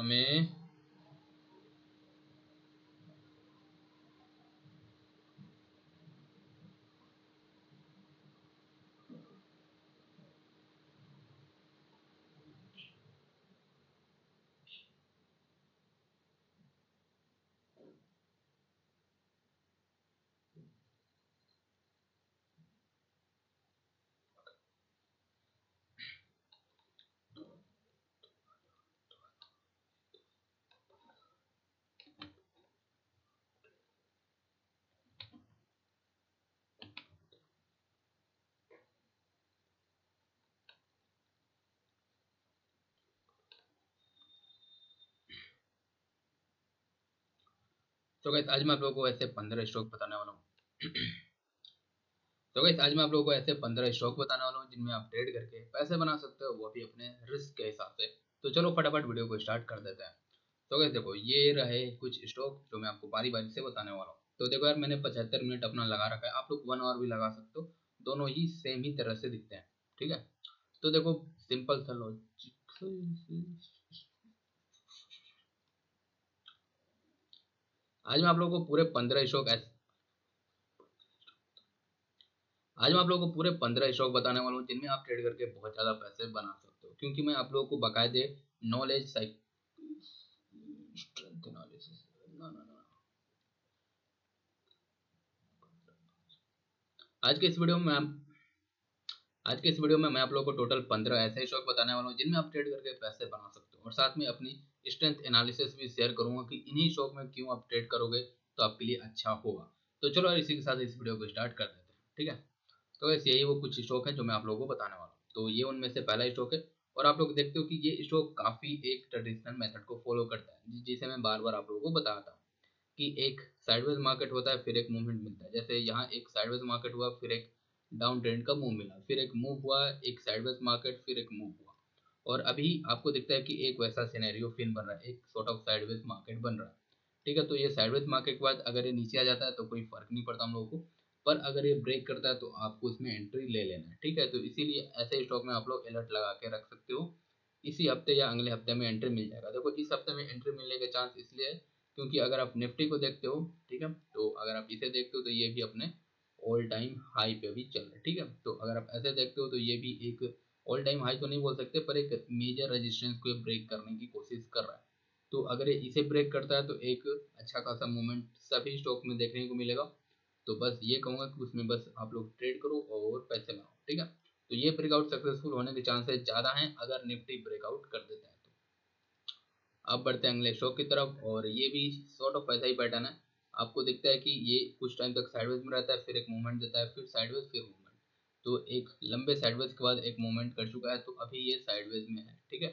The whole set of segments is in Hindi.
हमें तो गाइस आज मैं आप लोगों को ऐसे 15 स्टॉक बताने वाला हूँ। तो गाइस आज मैं आप लोगों को ऐसे 15 स्टॉक बताने वाला हूँ जिनमें आप ट्रेड करके पैसे बना सकते हो, वो भी अपने रिस्क के हिसाब से। तो चलो फटाफट वीडियो को स्टार्ट कर देते हैं। तो गाइस देखो, ये रहे कुछ स्टॉक जो मैं आपको बारी बारी से बताने वाला हूँ। तो देखो यार, मैंने 75 मिनट अपना लगा रखा है, आप लोग 1 आवर भी लगा सकते हो, दोनों ही सेम ही तरह से दिखते हैं। ठीक है, तो देखो सिंपल सा लॉजिक। आज मैं आप लोगों को पूरे 15 स्टॉक आज मैं आप लोगों को पूरे 15 स्टॉक बताने वाला हूँ जिनमें आप ट्रेड करके बहुत ज़्यादा पैसे बना सकते हो, क्योंकि मैं आप लोगों को बाकायदे नॉलेज स्ट्रेंथ एनालिसिस आज के इस वीडियो में आज के इस वीडियो में मैं आप लोगों को टोटल 15 ऐसे स्टॉक बताने वाला हूँ जिनमें आप ट्रेड करके पैसे बना सकते हो, और साथ में अपनी स्ट्रेंथ एनालिसिस भी शेयर करूंगा कि इन्हीं स्टॉक में क्यों आप ट्रेड करोगे तो आपके लिए अच्छा होगा। तो चलो यार, इसी के साथ इस वीडियो को स्टार्ट कर देते हैं। ठीक है, तो वैसे यही वो कुछ स्टॉक है जो मैं आप लोगों को बताने वाला हूँ। तो ये उनमें से पहला स्टॉक है, और आप लोग देखते हो कि ये स्टॉक काफी एक ट्रेडिशनल मेथड को फॉलो करता है, जिसे मैं बार बार आप लोगों को बताता हूँ कि एक साइडवेज मार्केट होता है, फिर एक मूवमेंट मिलता है। जैसे यहाँ एक साइडवेज मार्केट हुआ, फिर एक डाउन ट्रेंड का मूव मिला, फिर एक मूव हुआ, एक साइडवेज मार्केट, फिर एक मूव हुआ, और अभी आपको दिखता है कि एक वैसा सिनेरियो फिर बन रहा है, एक सॉर्ट ऑफ साइडवेज मार्केट बन रहा है। ठीक है, तो ये साइडवेज मार्केट के बाद अगर ये नीचे आ जाता है तो कोई फर्क नहीं पड़ता हम लोगों को, पर अगर ये ब्रेक करता है तो आपको इसमें एंट्री ले लेना है। ठीक है, तो इसीलिए ऐसे स्टॉक में आप लोग अलर्ट लगा के रख सकते हो, इसी हफ्ते या अगले हफ्ते में एंट्री मिल जाएगा। देखो इस हफ्ते में एंट्री मिलने के चांस इसलिए है क्योंकि अगर आप निफ्टी को देखते हो, ठीक है, तो अगर आप इसे देखते हो तो ये भी अपने ऑल टाइम हाई पे भी चल रहा है। ठीक है, तो अगर आप ऐसे देखते हो तो ये भी एक ऑल टाइम हाई तो नहीं बोल सकते, पर एक मेजर रेजिस्टेंस को ब्रेक करने की कोशिश कर रहा है। तो अगर ये इसे ब्रेक करता है तो एक अच्छा खासा मूवमेंट सभी स्टॉक में देखने को मिलेगा। तो बस ये कहूँगा कि उसमें बस आप लोग ट्रेड करो और पैसे बनाओ। ठीक है, तो ये ब्रेकआउट सक्सेसफुल होने के चांसेस ज़्यादा हैं अगर निफ्टी ब्रेकआउट कर देता है तो। अब बढ़ते हैं अगले स्टॉक की तरफ, और ये भी सॉर्ट ऑफ ऐसा ही पैटर्न है। आपको दिखता है कि ये कुछ टाइम तक साइडवेज में रहता है, फिर एक मूवमेंट देता है, फिर साइडवेज, फिर मूवमेंट। तो एक लंबे साइडवेज के बाद एक मूवमेंट कर चुका है, तो अभी ये साइडवेज में है। ठीक है,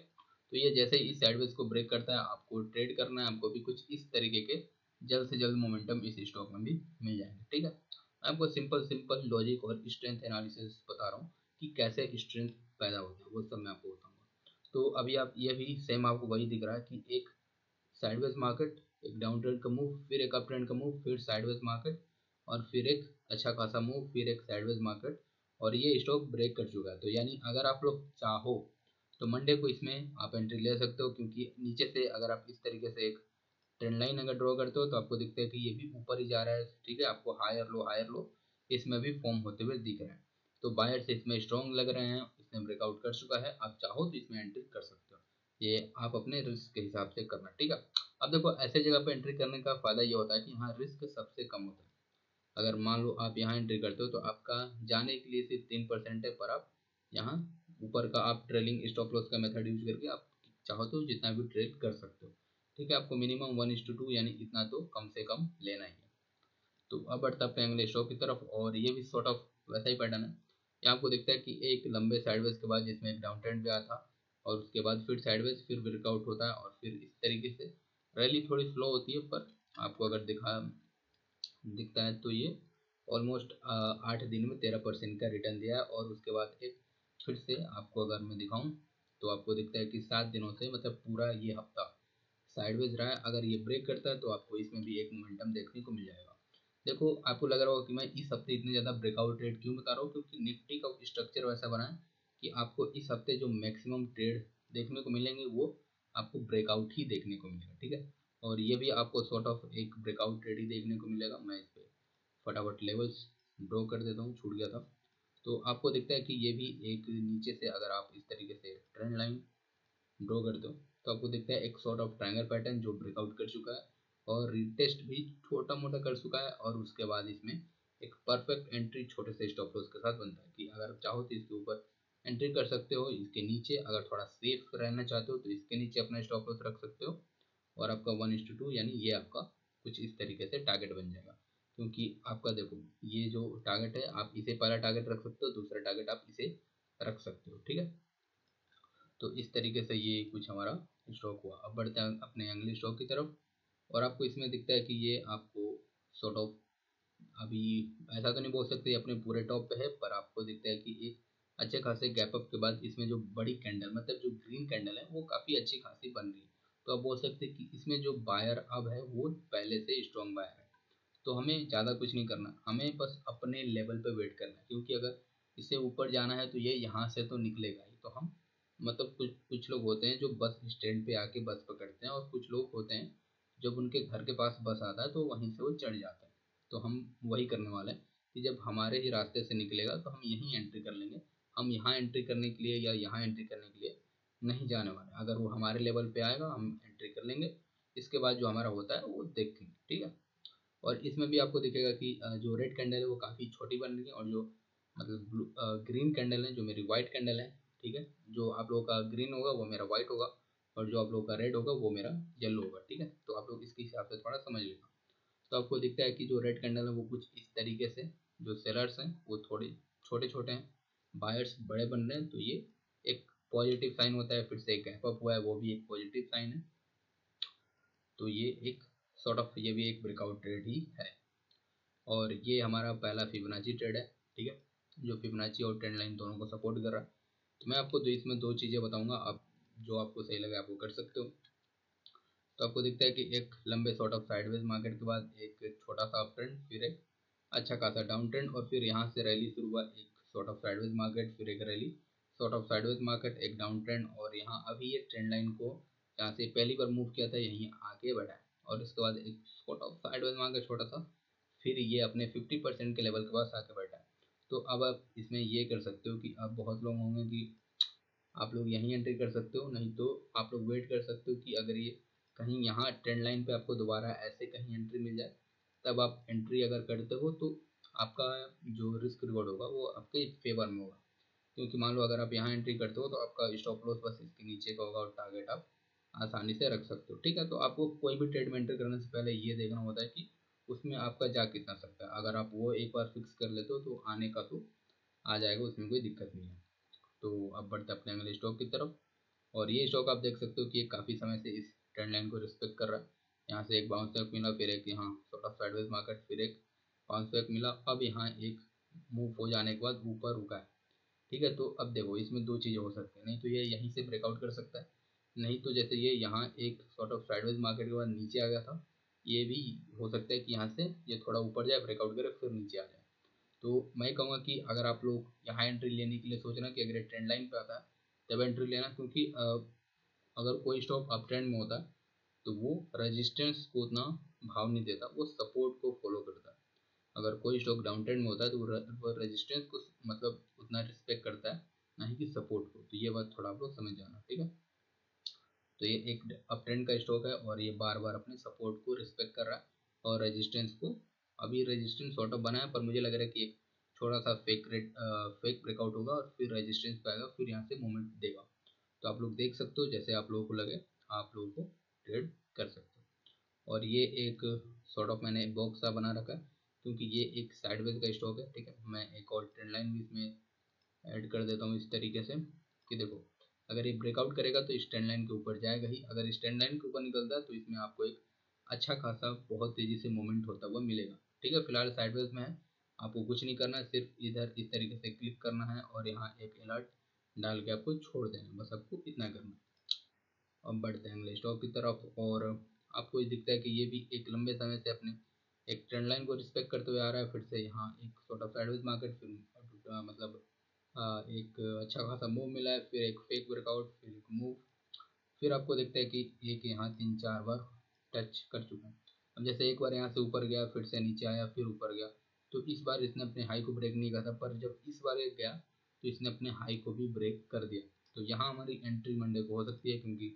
तो ये जैसे ही इस साइडवेज को ब्रेक करता है आपको ट्रेड करना है, आपको भी कुछ इस तरीके के जल्द से जल्द मोमेंटम इस स्टॉक में भी मिल जाएंगे। ठीक है, मैं आपको सिंपल सिंपल लॉजिक और स्ट्रेंथ एनालिसिस बता रहा हूँ कि कैसे स्ट्रेंथ पैदा होता है, वो सब मैं आपको बताऊंगा। तो अभी आप ये भी सेम आपको वही दिख रहा है कि एक साइडवेज मार्केट, एक डाउन ट्रेंड का मूव, फिर एक अप ट्रेंड का मूव, फिर साइडवेज मार्केट, और फिर एक अच्छा खासा मूव, फिर एक साइडवेज मार्केट, और ये स्टॉक ब्रेक कर चुका है। तो यानी अगर आप लोग चाहो तो मंडे को इसमें आप एंट्री ले सकते हो, क्योंकि नीचे से अगर आप इस तरीके से एक ट्रेंड लाइन अगर ड्रॉ करते हो तो आपको दिखता है कि ये भी ऊपर ही जा रहा है। ठीक है, आपको हायर लो इसमें भी फॉर्म होते हुए दिख रहे हैं। तो बायर्स इसमें स्ट्रॉन्ग लग रहे हैं, इसने ब्रेकआउट कर चुका है, आप चाहो तो इसमें एंट्री कर सकते हो। ये आप अपने रिस्क के हिसाब से करना। ठीक है, अब देखो ऐसे जगह पे एंट्री करने का फायदा ये होता है कि यहाँ रिस्क सबसे कम होता है। अगर मान लो आप यहाँ एंट्री करते हो तो आपका जाने के लिए सिर्फ 3% है, पर आप यहाँ ऊपर का आप ट्रेलिंग स्टॉप लॉस का मेथड यूज करके आप चाहो तो जितना भी ट्रेड कर सकते हो। ठीक है, आपको मिनिमम 1:2 यानी इतना तो कम से कम लेना ही है। तो अब बढ़ता है अगले स्टॉक की तरफ, और ये भी सॉर्ट ऑफ वैसा ही पैटर्न है। यहाँ आपको दिखता है कि एक लंबे साइडवेज के बाद जिसमें एक डाउन ट्रेंड भी आया था, और उसके बाद फिर साइडवेज, फिर ब्रेकआउट होता है, और फिर इस तरीके से रैली थोड़ी स्लो होती है, पर आपको अगर दिखता है तो ये ऑलमोस्ट 8 दिन में 13% का रिटर्न दिया है। और उसके बाद एक फिर से आपको अगर मैं दिखाऊं तो आपको दिखता है कि 7 दिनों से मतलब पूरा ये हफ्ता साइडवेज रहा है। अगर ये ब्रेक करता है तो आपको इसमें भी एक मोमेंटम देखने को मिल जाएगा। देखो आपको लग रहा होगा कि मैं इस हफ्ते इतने ज़्यादा ब्रेकआउट रेट क्यों बता रहा हूँ, क्योंकि निफ्टी का स्ट्रक्चर वैसा बना है कि आपको इस हफ्ते जो मैक्सिमम ट्रेड देखने को मिलेंगे वो आपको ब्रेकआउट ही देखने को मिलेगा, ठीक है। और ये भी आपको सॉर्ट ऑफ एक ब्रेकआउट ट्रेड ही देखने को मिलेगा। मैं इस पर फटाफट लेवल्स ड्रॉ कर देता हूँ, छूट गया था। तो आपको दिखता है कि ये भी एक नीचे से अगर आप इस तरीके से ट्रेंड लाइन ड्रॉ करते हो तो आपको दिखता है एक सॉर्ट ऑफ ट्रायंगल पैटर्न जो ब्रेकआउट कर चुका है और रिटेस्ट भी छोटा मोटा कर चुका है। और उसके बाद इसमें एक परफेक्ट एंट्री छोटे से स्टॉप लॉस के साथ बनता है कि अगर आप चाहो तो इसके ऊपर एंट्री कर सकते हो, इसके नीचे अगर थोड़ा सेफ रहना चाहते हो तो इसके नीचे अपना स्टॉप लॉस रख सकते हो। और आपका 1:2 यानी ये आपका कुछ इस तरीके से टारगेट बन जाएगा। क्योंकि आपका देखो ये जो टारगेट है आप इसे पहला टारगेट रख सकते हो, दूसरा टारगेट आप इसे रख सकते हो, ठीक है। तो इस तरीके से ये कुछ हमारा स्टॉक हुआ। अब बढ़ते हैं अपने अगले स्टॉक की तरफ। और आपको इसमें दिखता है कि ये आपको सॉर्ट ऑफ अभी ऐसा तो नहीं बोल सकते अपने पूरे टॉप पे है, पर आपको दिखता है कि एक अच्छे खासे गैप अप के बाद इसमें जो बड़ी कैंडल मतलब जो ग्रीन कैंडल है वो काफ़ी अच्छी खासी बन रही है। तो आप बोल सकते हैं कि इसमें जो बायर अब है वो पहले से स्ट्रॉन्ग बायर है। तो हमें ज़्यादा कुछ नहीं करना, हमें बस अपने लेवल पे वेट करना है। क्योंकि अगर इससे ऊपर जाना है तो ये यहाँ से तो निकलेगा ही। तो हम मतलब कुछ कुछ लोग होते हैं जो बस स्टैंड पे आके बस पकड़ते हैं और कुछ लोग होते हैं जब उनके घर के पास बस आता है तो वहीं से वो चढ़ जाते हैं। तो हम वही करने वाले हैं कि जब हमारे ही रास्ते से निकलेगा तो हम यहीं एंट्री कर लेंगे। हम यहाँ एंट्री करने के लिए या यहाँ एंट्री करने के लिए नहीं जाने वाले। अगर वो हमारे लेवल पे आएगा हम एंट्री कर लेंगे, इसके बाद जो हमारा होता है वो देखेंगे, ठीक है। और इसमें भी आपको दिखेगा कि जो रेड कैंडल है वो काफ़ी छोटी बन रही है और जो मतलब ब्लू ग्रीन कैंडल है जो मेरी वाइट कैंडल है, ठीक है। जो आप लोगों का ग्रीन होगा वो मेरा वाइट होगा और जो आप लोगों का रेड होगा वो मेरा येलो होगा, ठीक है। तो आप लोग इसके हिसाब से थोड़ा समझ लेना। तो आपको दिखता है कि जो रेड कैंडल है वो कुछ इस तरीके से, जो सेलर्स हैं वो थोड़े छोटे छोटे हैं, बायर्स बड़े बन रहे हैं, तो ये एक पॉजिटिव साइन होता है। फिर से एक गैप अप हुआ है वो भी एक पॉजिटिव साइन है। तो ये एक सॉर्ट ऑफ ये भी एक ब्रेकआउट ट्रेड ही है। और ये हमारा पहला फिबोनाची ट्रेड है, ठीक है, जो फिबोनाची और ट्रेंड लाइन दोनों को सपोर्ट कर रहा है। तो मैं आपको इसमें दो चीज़ें बताऊंगा, आप जो आपको सही लगे आप वो कर सकते हो। तो आपको दिखता है कि एक लंबे सॉर्ट ऑफ साइडवेज मार्केट के बाद एक छोटा सा अप ट्रेंड, फिर एक अच्छा खासा डाउन ट्रेंड और फिर यहाँ से रैली शुरू हुआ, एक सॉर्ट ऑफ साइडवेज मार्केट, फिर एक rally, sort of sideways market, एक डाउन ट्रेंड और यहाँ अभी ये ट्रेंड लाइन को जहाँ से पहली बार मूव किया था यहीं आगे बढ़ा है। और उसके बाद एक सॉर्ट ऑफ साइडवेज मार्केट छोटा सा, फिर ये अपने 50% के लेवल के पास आके बैठा है। तो अब आप इसमें ये कर सकते हो कि अब बहुत लोग होंगे कि आप लोग यहीं एंट्री कर सकते हो, नहीं तो आप लोग वेट कर सकते हो कि अगर ये कहीं यहाँ ट्रेंड लाइन पे आपको दोबारा ऐसे कहीं एंट्री मिल जाए, तब आप एंट्री अगर करते हो तो आपका जो रिस्क रिवॉर्ड होगा वो आपके फेवर में होगा। क्योंकि मान लो अगर आप यहाँ एंट्री करते हो तो आपका स्टॉप लॉस बस इसके नीचे का होगा और टारगेट आप आसानी से रख सकते हो, ठीक है। तो आपको कोई भी ट्रेड में एंटर करने से पहले ये देखना होता है कि उसमें आपका जा कितना सकता है। अगर आप वो एक बार फिक्स कर लेते हो तो आने का तो आ जाएगा, उसमें कोई दिक्कत नहीं है। तो अब बढ़ते अपने अगले स्टॉक की तरफ। और ये स्टॉक आप देख सकते हो कि ये काफ़ी समय से इस ट्रेंड लाइन को रिस्पेक्ट कर रहा है। यहाँ से एक बाउंस बैक मिला, फिर एक यहाँ सॉर्ट ऑफ साइडवेज मार्केट, फिर एक बाउंस बैक मिला, अब यहाँ एक मूव हो जाने के बाद ऊपर रुका है, ठीक है। तो अब देखो इसमें दो चीज़ें हो सकती हैं, नहीं तो ये यहीं से ब्रेकआउट कर सकता है, नहीं तो जैसे ये यहाँ एक सॉर्ट ऑफ साइडवेज मार्केट के बाद नीचे आ गया था, ये भी हो सकता है कि यहाँ से ये थोड़ा ऊपर जाए, ब्रेकआउट करे, फिर नीचे आ जाए। तो मैं कहूँगा कि अगर आप लोग यहाँ एंट्री लेने के लिए सोच रहे हैं कि अगर ट्रेंड लाइन पे आता है तब एंट्री लेना। क्योंकि अगर कोई स्टॉक अप ट्रेंड में होता है तो वो रेजिस्टेंस को उतना भाव नहीं देता, वो सपोर्ट को फॉलो करता है। अगर कोई स्टॉक डाउन ट्रेंड में होता है तो वो रेजिस्टेंस को मतलब उतना रिस्पेक्ट करता है, ना ही कि सपोर्ट को। तो ये बात थोड़ा आप लोग समझ जाना, ठीक है। तो ये एक अप ट्रेंड का स्टॉक है और ये बार बार अपने सपोर्ट को रिस्पेक्ट कर रहा है और रेजिस्टेंस को, अभी रेजिस्टेंस सॉर्ट ऑफ बना है पर मुझे लग रहा है कि एक थोड़ा सा फेक ब्रेकआउट होगा और फिर रेजिस्टेंस पे आएगा, फिर यहाँ से मूवमेंट देगा। तो आप लोग देख सकते हो, जैसे आप लोगों को लगे आप लोगों को ट्रेड कर सकते हो। और ये एक सॉर्ट ऑफ मैंने बॉक्स सा बना रखा है क्योंकि ये एक साइडवेज का स्टॉक है, ठीक है। मैं एक और ट्रेंड लाइन भी इसमें ऐड कर देता हूँ इस तरीके से कि देखो अगर ये ब्रेकआउट करेगा तो स्टैंड लाइन के ऊपर जाएगा ही, अगर स्टैंड लाइन के ऊपर निकलता है तो इसमें आपको एक अच्छा खासा बहुत तेज़ी से मूवमेंट होता हुआ मिलेगा, ठीक है। फिलहाल साइडवेज में है, आपको कुछ नहीं करना है, सिर्फ इधर इस तरीके से क्लिक करना है और यहाँ एक अलर्ट डाल के आपको छोड़ देना है, बस आपको इतना करना है। अब बढ़ते हैं अगले स्टॉक की तरफ। और आपको ये दिखता है कि ये भी एक लंबे समय से अपने एक ट्रेंड लाइन को रिस्पेक्ट करते हुए आ रहा है, फिर से यहाँ एक सॉर्ट ऑफ साइडवेज मार्केट, फिर मतलब एक अच्छा खासा मूव मिला है, फिर एक फेक ब्रेकआउट, फिर एक मूव, फिर आपको दिखता है कि एक यहाँ 3-4 बार टच कर चुका है। अब जैसे एक बार यहाँ से ऊपर गया, फिर से नीचे आया, फिर ऊपर गया, तो इस बार इसने अपने हाई को ब्रेक नहीं करा था, पर जब इस बार ये गया तो इसने अपने हाई को भी ब्रेक कर दिया। तो यहाँ हमारी एंट्री मंडे को हो सकती है, क्योंकि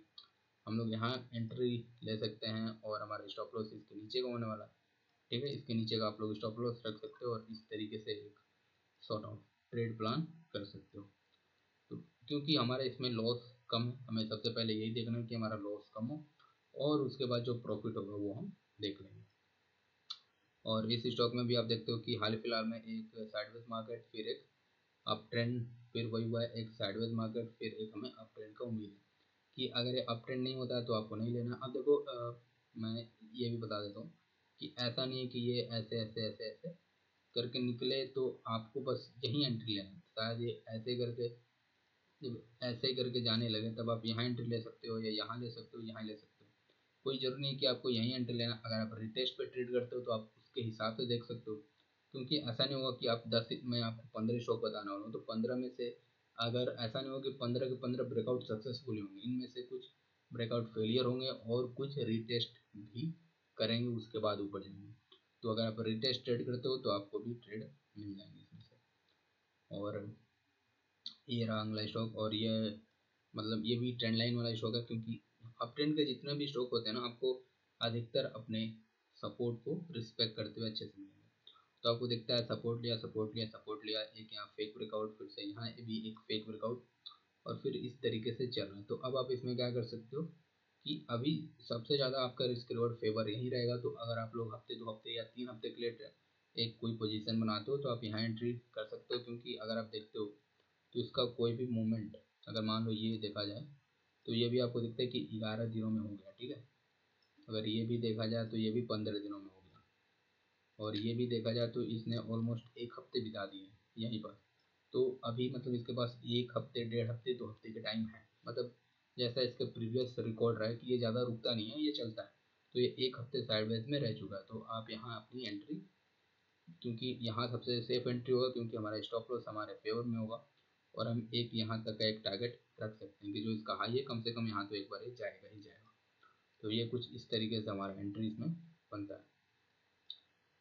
हम लोग यहाँ एंट्री ले सकते हैं और हमारा स्टॉप लॉस इसके नीचे का होने वाला है। ठीक है, इसके नीचे का आप लोग स्टॉप लॉस रख सकते हो और इस तरीके से एक सॉर्ट ऑफ ट्रेड प्लान कर सकते हो। तो क्योंकि हमारा इसमें लॉस कम है, हमें सबसे पहले यही देखना है कि हमारा लॉस कम हो, और उसके बाद जो प्रॉफिट होगा वो हम देख लेंगे। और इस स्टॉक में भी आप देखते हो कि हाल फिलहाल में एक साइडवेज मार्केट, फिर एक अप ट्रेंड, फिर वही हुआ है एक साइडवेज मार्केट, फिर एक हमें अप ट्रेंड का उम्मीद है कि अगर ये अप ट्रेंड नहीं होता है तो आपको नहीं लेना। अब देखो मैं ये भी बता देता हूँ कि ऐसा नहीं है कि ये ऐसे ऐसे ऐसे ऐसे करके निकले तो आपको बस यहीं एंट्री लेना है। शायद ये ऐसे करके, जब ऐसे करके जाने लगे तब आप यहाँ एंट्री ले सकते हो, या यहाँ ले सकते हो, यहाँ ले सकते हो। कोई जरूरी नहीं कि आपको यहीं एंट्री लेना। अगर आप रिटेस्ट पे ट्रेड करते हो तो आप उसके हिसाब से देख सकते हो, क्योंकि ऐसा नहीं होगा कि आप 10, मैं आपको 15 स्टॉक बताना वाला हूँ तो 15 में से, अगर ऐसा नहीं होगा कि 15 के 15 ब्रेकआउट सक्सेसफुल होंगे, इनमें से कुछ ब्रेकआउट फेलियर होंगे और कुछ रिटेस्ट भी करेंगे, उसके बाद ऊपर जाएंगे। तो अगर आप रिटेस्ट ट्रेड करते हो तो आपको भी ट्रेड मिल जाएंगे इसमें से। और ये रहा अगला स्टॉक, और ये मतलब ये भी ट्रेंड लाइन वाला स्टॉक है, क्योंकि अप ट्रेंड के जितने भी स्टॉक होते हैं ना, आपको अधिकतर अपने सपोर्ट को रिस्पेक्ट करते हुए अच्छे से मिलेंगे। तो आपको दिखता है सपोर्ट लिया, सपोर्ट लिया, सपोर्ट लिया, एक यहाँ फेक ब्रेकआउट, फिर से यहाँ भी एक फेक ब्रेकआउट, और फिर इस तरीके से चल रहा है। तो अब आप इसमें क्या कर सकते हो कि अभी सबसे ज़्यादा आपका रिस्क रिवॉर्ड फेवर यही रहेगा। तो अगर आप लोग हफ्ते, 2 हफ्ते या 3 हफ्ते के लिए एक कोई पोजीशन बनाते हो तो आप यहाँ एंट्री कर सकते हो, क्योंकि अगर आप देखते हो तो इसका कोई भी मूवमेंट, अगर मान लो ये देखा जाए तो ये भी आपको दिखता है कि 11 दिनों में हो गया। ठीक है, अगर ये भी देखा जाए तो ये भी 15 दिनों में हो गया, और ये भी देखा जाए तो इसने ऑलमोस्ट 1 हफ्ते बिता दिए यहीं पर। तो अभी मतलब इसके पास 1 हफ्ते, 1.5 हफ्ते, 2 हफ्ते का टाइम है। मतलब जैसा इसका प्रीवियस रिकॉर्ड रहा है कि ये ज़्यादा रुकता नहीं है, ये चलता है। तो ये 1 हफ्ते साइडवेज में रह चुका है। तो आप यहाँ अपनी एंट्री, क्योंकि यहाँ सबसे सेफ एंट्री होगा, क्योंकि हमारा स्टॉप लॉस हमारे फेवर में होगा, और हम एक यहाँ तक का एक टारगेट रख सकते हैं कि जो इसका हाई है कम से कम यहाँ तो एक बार ये जाएगा ही जाएगा। तो ये कुछ इस तरीके से हमारा एंट्री इसमें बनता है।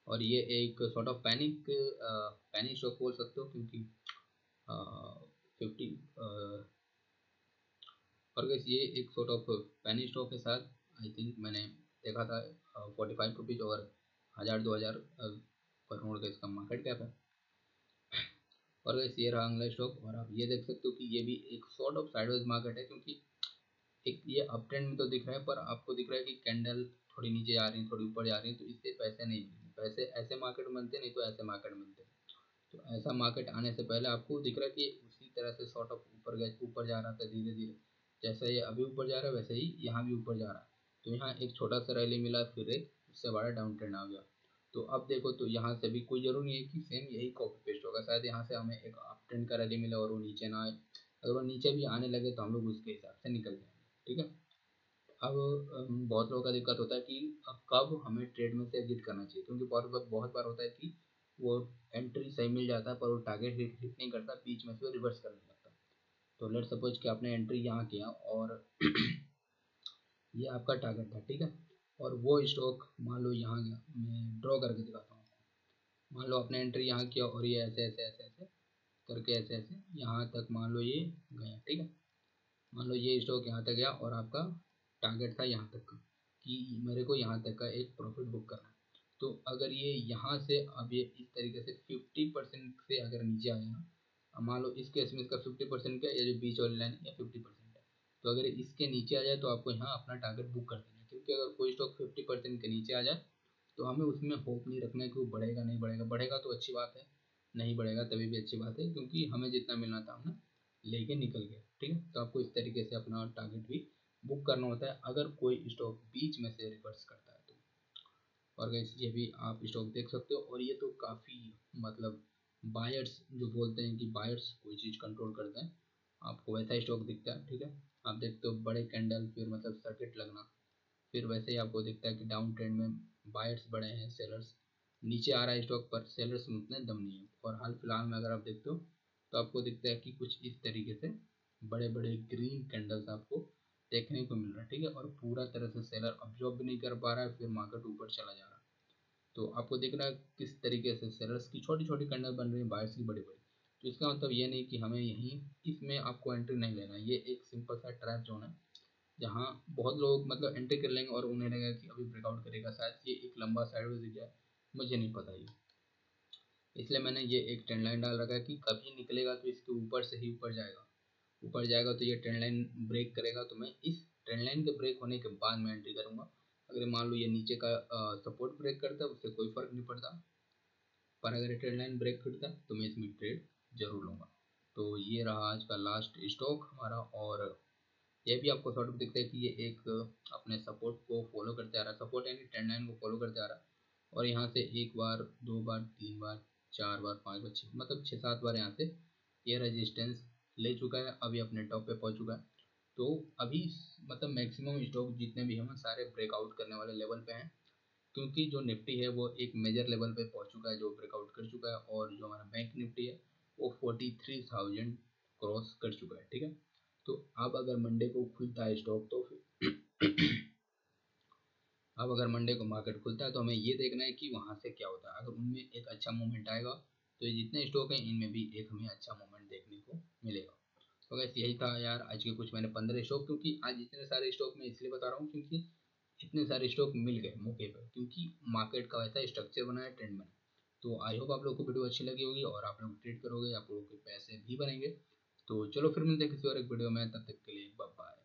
और ये एक सॉर्ट ऑफ पैनिक स्टॉक बोल सकते हो, क्योंकि 50 और गैस ये एक सॉर्ट ऑफ पैनिक स्टॉक के साथ आई थिंक मैंने देखा था 45 रुपीज़ और 1000-2000 करोड़ का इसका मार्केट कैप है। और गैस ये रहा अगला स्टॉक, और आप ये देख सकते हो कि ये भी एक सॉर्ट ऑफ साइडवेज मार्केट है, क्योंकि एक ये अप ट्रेंड में तो दिख रहा है, पर आपको दिख रहा है कि कैंडल थोड़ी नीचे आ रही है, थोड़ी ऊपर जा रही है, तो इससे पैसे नहीं मिलेंगे। पैसे ऐसे मार्केट में बनते नहीं तो ऐसे मार्केट में बनते हैं। तो ऐसा मार्केट आने से पहले आपको दिख रहा है कि उसी तरह से सॉर्ट ऑफ ऊपर गया, ऊपर जा रहा था धीरे धीरे, जैसा ये अभी ऊपर जा रहा है वैसे ही यहाँ भी ऊपर जा रहा है। तो यहाँ एक छोटा सा रैली मिला, फिर एक उससे बड़ा डाउन ट्रेंड आ गया। तो अब देखो तो यहाँ से भी कोई जरूरी नहीं है कि सेम यही कॉपी पेस्ट होगा, शायद यहाँ से हमें एक अप ट्रेंड का रैली मिला और वो नीचे ना आए। अगर वो नीचे भी आने लगे तो हम लोग उसके हिसाब से निकल जाएंगे। ठीक है, अब बहुत लोगों का दिक्कत होता है कि अब कब हमें ट्रेड में से एग्जिट करना चाहिए, क्योंकि बहुत बार होता है कि वो एंट्री सही मिल जाता है पर वो टारगेट हिट नहीं करता, बीच में से वो रिवर्स करने लगता है। तो लेट सपोज कि आपने एंट्री यहाँ किया और ये आपका टारगेट था। ठीक है, और वो स्टॉक मान लो यहाँ गया, मैं ड्रॉ करके दिखाता हूँ। मान लो आपने एंट्री यहाँ किया और ये ऐसे ऐसे ऐसे ऐसे करके ऐसे ऐसे यहाँ तक मान लो ये गया। ठीक है, मान लो ये स्टॉक यहाँ तक गया और आपका टारगेट था यहाँ तक का, कि मेरे को यहाँ तक का एक प्रॉफिट बुक करना है। तो अगर ये यहाँ से अब ये इस तरीके से 50% से अगर नीचे आया ना, मान लो इस केस में इसका 50% का, ये जो बीच वाली लाइन है 50% है, तो अगर इसके नीचे आ जाए तो आपको यहाँ अपना टारगेट बुक कर देना है। क्योंकि अगर कोई स्टॉक 50% के नीचे आ जाए तो हमें उसमें होप नहीं रखना है कि वो बढ़ेगा, नहीं बढ़ेगा। बढ़ेगा तो अच्छी बात है, नहीं बढ़ेगा तभी भी अच्छी बात है, क्योंकि हमें जितना मिलना था हमने लेके निकल गया। ठीक है, तो आपको इस तरीके से अपना टारगेट भी बुक करना होता है अगर कोई स्टॉक बीच में से रिवर्स करता है तो। और गाइस ये भी आप स्टॉक देख सकते हो, और ये तो काफ़ी मतलब बायर्स जो बोलते हैं कि बायर्स कोई चीज़ कंट्रोल करते हैं, आपको वैसा स्टॉक दिखता है। ठीक है, आप देखते हो बड़े कैंडल, फिर मतलब सर्किट लगना, फिर वैसे ही आपको दिखता है कि डाउन ट्रेंड में बायर्स बड़े हैं, सेलर्स नीचे आ रहा है स्टॉक, पर सेलर्स में उतने दम नहीं है। और हाल फिलहाल में अगर आप देखते हो तो आपको दिखता है कि कुछ इस तरीके से बड़े बड़े ग्रीन कैंडल्स आपको देखने को मिल रहा है, ठीक है। और पूरा तरह से सेलर अब्जॉर्ब भी नहीं कर पा रहा है, फिर मार्केट ऊपर चला जा रहा है। तो आपको देखना है किस तरीके से सेलर्स की छोटी छोटी कैंडल बन रही है, बायर्स की बड़ी बड़ी। तो इसका मतलब ये नहीं कि हमें यहीं इसमें आपको एंट्री नहीं लेना है। ये एक सिंपल सा ट्रैप जोन है, जहाँ बहुत लोग मतलब एंट्री कर लेंगे और उन्हें लगेगा कि अभी ब्रेकआउट करेगा, शायद ये एक लंबा साइडवेज दिख जाए, मुझे नहीं पता ये। इसलिए मैंने ये एक ट्रेंड लाइन डाल रखा है कि कभी निकलेगा तो इसके ऊपर से ही ऊपर जाएगा। ऊपर जाएगा तो ये ट्रेंड लाइन ब्रेक करेगा, तो मैं इस ट्रेंड लाइन के ब्रेक होने के बाद मैं एंट्री करूंगा। अगर मान लो ये नीचे का सपोर्ट ब्रेक करता है, उससे कोई फर्क नहीं पड़ता, पर अगर ये ट्रेंड लाइन ब्रेक करता है तो मैं इसमें ट्रेड जरूर लूँगा। तो ये रहा आज का लास्ट स्टॉक हमारा। और ये भी आपको शॉर्ट दिखता है कि ये एक अपने सपोर्ट को फॉलो करते आ रहा है, सपोर्ट यानी ट्रेंड लाइन को फॉलो करते आ रहा है। और यहाँ से एक बार, दो बार, तीन बार, चार बार, पाँच बार, छः, मतलब छः सात बार यहाँ से ये रेजिस्टेंस ले चुका है, अभी अपने टॉप पे पहुँच चुका है। तो अभी मतलब मैक्सिमम स्टॉक जितने भी हैं सारे ब्रेकआउट करने वाले लेवल पे हैं, क्योंकि जो निफ्टी है वो एक मेजर लेवल पे पहुंच चुका है जो ब्रेकआउट कर चुका है, और जो हमारा बैंक निफ्टी है वो 43,000 क्रॉस कर चुका है, ठीक है। तो अब अगर मंडे को खुलता है स्टॉक तो फिर अब अगर मंडे को मार्केट खुलता है तो हमें ये देखना है कि वहाँ से क्या होता है। अगर उनमें एक अच्छा मूवमेंट आएगा तो ये जितने स्टॉक हैं इनमें भी एक हमें अच्छा मूवमेंट देखने को मिलेगा। तो वैसे यही था यार आज के कुछ मैंने 15 स्टॉक, क्योंकि आज इतने सारे स्टॉक मैं इसलिए बता रहा हूँ क्योंकि इतने सारे स्टॉक मिल गए मौके पर, क्योंकि मार्केट का वैसा स्ट्रक्चर बना है, ट्रेंड बना है। तो आई होप आप लोग को वीडियो अच्छी लगी होगी और आप लोग ट्रेड करोगे, आप लोगों के पैसे भी बनेंगे। तो चलो फिर मिलते हैं किसी और एक वीडियो में, तब तक के लिए बाय बाय।